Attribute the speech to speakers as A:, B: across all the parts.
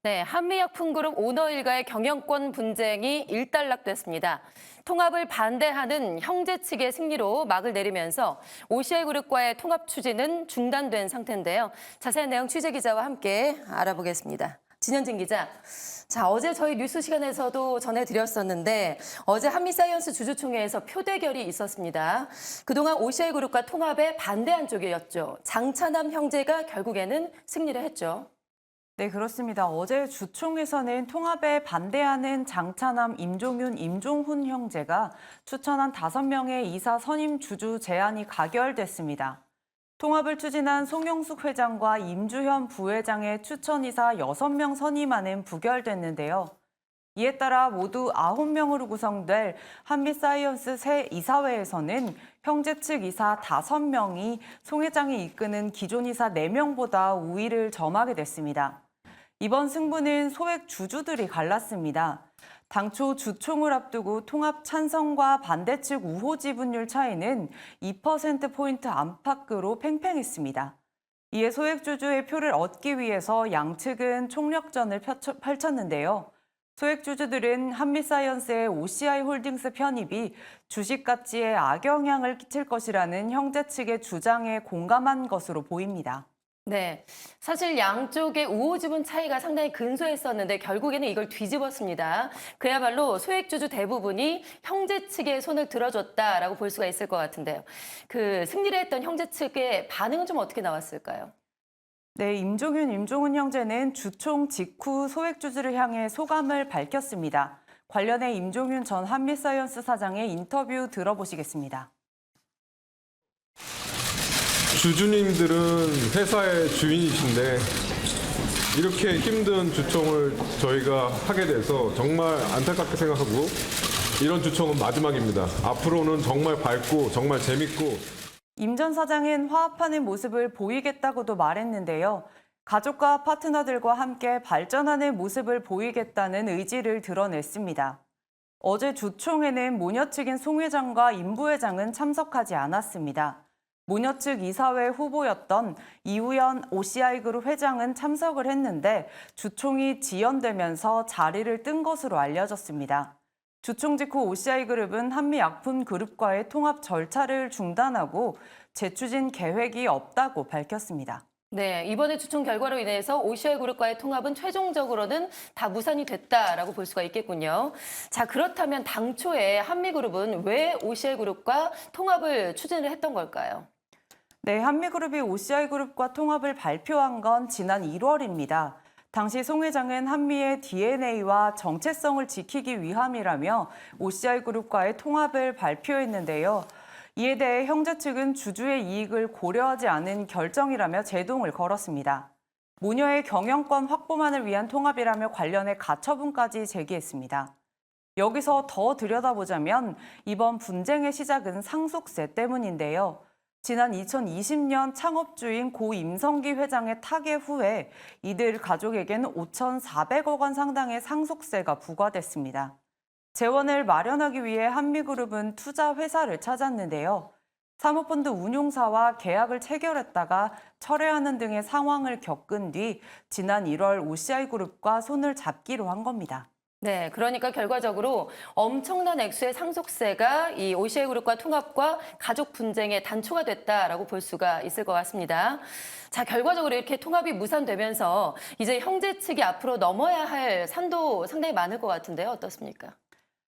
A: 네, 한미약품그룹 오너 일가의 경영권 분쟁이 일단락됐습니다. 통합을 반대하는 형제 측의 승리로 막을 내리면서 OCI그룹과의 통합 추진은 중단된 상태인데요. 자세한 내용 취재 기자와 함께 알아보겠습니다. 진현진 기자. 자, 어제 저희 뉴스 시간에서도 전해드렸었는데 어제 한미사이언스 주주총회에서 표대결이 있었습니다. 그동안 OCI그룹과 통합에 반대한 쪽이었죠. 장차남 형제가 결국에는 승리를 했죠.
B: 네, 그렇습니다. 어제 주총에서는 통합에 반대하는 장차남, 임종윤, 임종훈 형제가 추천한 5명의 이사 선임 주주 제안이 가결됐습니다. 통합을 추진한 송영숙 회장과 임주현 부회장의 추천이사 6명 선임안은 부결됐는데요. 이에 따라 모두 9명으로 구성될 한미사이언스 새 이사회에서는 형제 측 이사 5명이 송 회장이 이끄는 기존 이사 4명보다 우위를 점하게 됐습니다. 이번 승부는 소액 주주들이 갈랐습니다. 당초 주총을 앞두고 통합 찬성과 반대 측 우호 지분율 차이는 2%포인트 안팎으로 팽팽했습니다. 이에 소액 주주의 표를 얻기 위해서 양측은 총력전을 펼쳤는데요. 소액 주주들은 한미사이언스의 OCI홀딩스 편입이 주식 가치에 악영향을 끼칠 것이라는 형제 측의 주장에 공감한 것으로 보입니다.
A: 네, 사실 양쪽의 우호 지분 차이가 상당히 근소했었는데 결국에는 이걸 뒤집었습니다. 그야말로 소액주주 대부분이 형제 측의 손을 들어줬다라고 볼 수가 있을 것 같은데요. 그 승리를 했던 형제 측의 반응은 좀 어떻게 나왔을까요?
B: 네, 임종윤, 임종훈 형제는 주총 직후 소액주주를 향해 소감을 밝혔습니다. 관련해 임종윤 전 한미사이언스 사장의 인터뷰 들어보시겠습니다.
C: 주주님들은 회사의 주인이신데 이렇게 힘든 주총을 저희가 하게 돼서 정말 안타깝게 생각하고 이런 주총은 마지막입니다. 앞으로는 정말 밝고 정말 재밌고
B: 임 전 사장은 화합하는 모습을 보이겠다고도 말했는데요. 가족과 파트너들과 함께 발전하는 모습을 보이겠다는 의지를 드러냈습니다. 어제 주총에는 모녀 측인 송 회장과 임 부회장은 참석하지 않았습니다. 모녀 측 이사회 후보였던 이우연 OCI그룹 회장은 참석을 했는데 주총이 지연되면서 자리를 뜬 것으로 알려졌습니다. 주총 직후 OCI그룹은 한미약품그룹과의 통합 절차를 중단하고 재추진 계획이 없다고 밝혔습니다.
A: 네, 이번에 주총 결과로 인해서 OCI그룹과의 통합은 최종적으로는 다 무산이 됐다라고 볼 수가 있겠군요. 자, 그렇다면 당초에 한미그룹은 왜 OCI그룹과 통합을 추진을 했던 걸까요?
B: 네, 한미그룹이 OCI그룹과 통합을 발표한 건 지난 1월입니다. 당시 송 회장은 한미의 DNA와 정체성을 지키기 위함이라며 OCI그룹과의 통합을 발표했는데요. 이에 대해 형제 측은 주주의 이익을 고려하지 않은 결정이라며 제동을 걸었습니다. 모녀의 경영권 확보만을 위한 통합이라며 관련해 가처분까지 제기했습니다. 여기서 더 들여다보자면 이번 분쟁의 시작은 상속세 때문인데요. 지난 2020년 창업주인 고 임성기 회장의 타계 후에 이들 가족에게는 5,400억 원 상당의 상속세가 부과됐습니다. 재원을 마련하기 위해 한미그룹은 투자 회사를 찾았는데요. 사모펀드 운용사와 계약을 체결했다가 철회하는 등의 상황을 겪은 뒤 지난 1월 OCI그룹과 손을 잡기로 한 겁니다.
A: 네, 그러니까 결과적으로 엄청난 액수의 상속세가 이 OCI그룹과 통합과 가족 분쟁의 단초가 됐다라고 볼 수가 있을 것 같습니다. 자, 결과적으로 이렇게 통합이 무산되면서 이제 형제 측이 앞으로 넘어야 할 산도 상당히 많을 것 같은데요. 어떻습니까?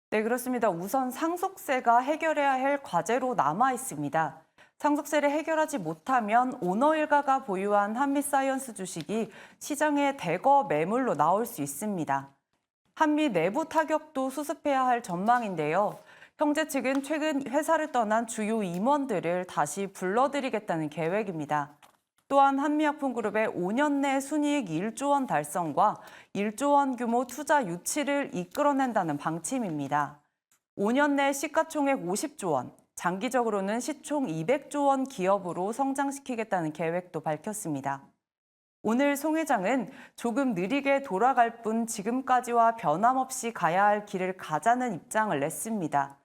B: 네, 그렇습니다. 우선 상속세가 해결해야 할 과제로 남아 있습니다. 상속세를 해결하지 못하면 오너 일가가 보유한 한미사이언스 주식이 시장에 대거 매물로 나올 수 있습니다. 한미 내부 타격도 수습해야 할 전망인데요. 형제 측은 최근 회사를 떠난 주요 임원들을 다시 불러들이겠다는 계획입니다. 또한 한미약품그룹의 5년 내 순이익 1조 원 달성과 1조 원 규모 투자 유치를 이끌어낸다는 방침입니다. 5년 내 시가총액 50조 원, 장기적으로는 시총 200조 원 기업으로 성장시키겠다는 계획도 밝혔습니다. 오늘 송 회장은 조금 느리게 돌아갈 뿐 지금까지와 변함없이 가야 할 길을 가자는 입장을 냈습니다.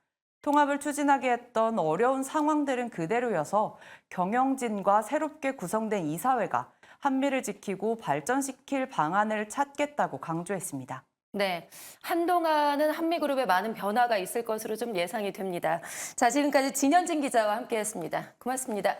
B: 통합을 추진하게 했던 어려운 상황들은 그대로여서 경영진과 새롭게 구성된 이사회가 한미를 지키고 발전시킬 방안을 찾겠다고 강조했습니다.
A: 네, 한동안은 한미그룹에 많은 변화가 있을 것으로 좀 예상이 됩니다. 자, 지금까지 진현진 기자와 함께했습니다. 고맙습니다.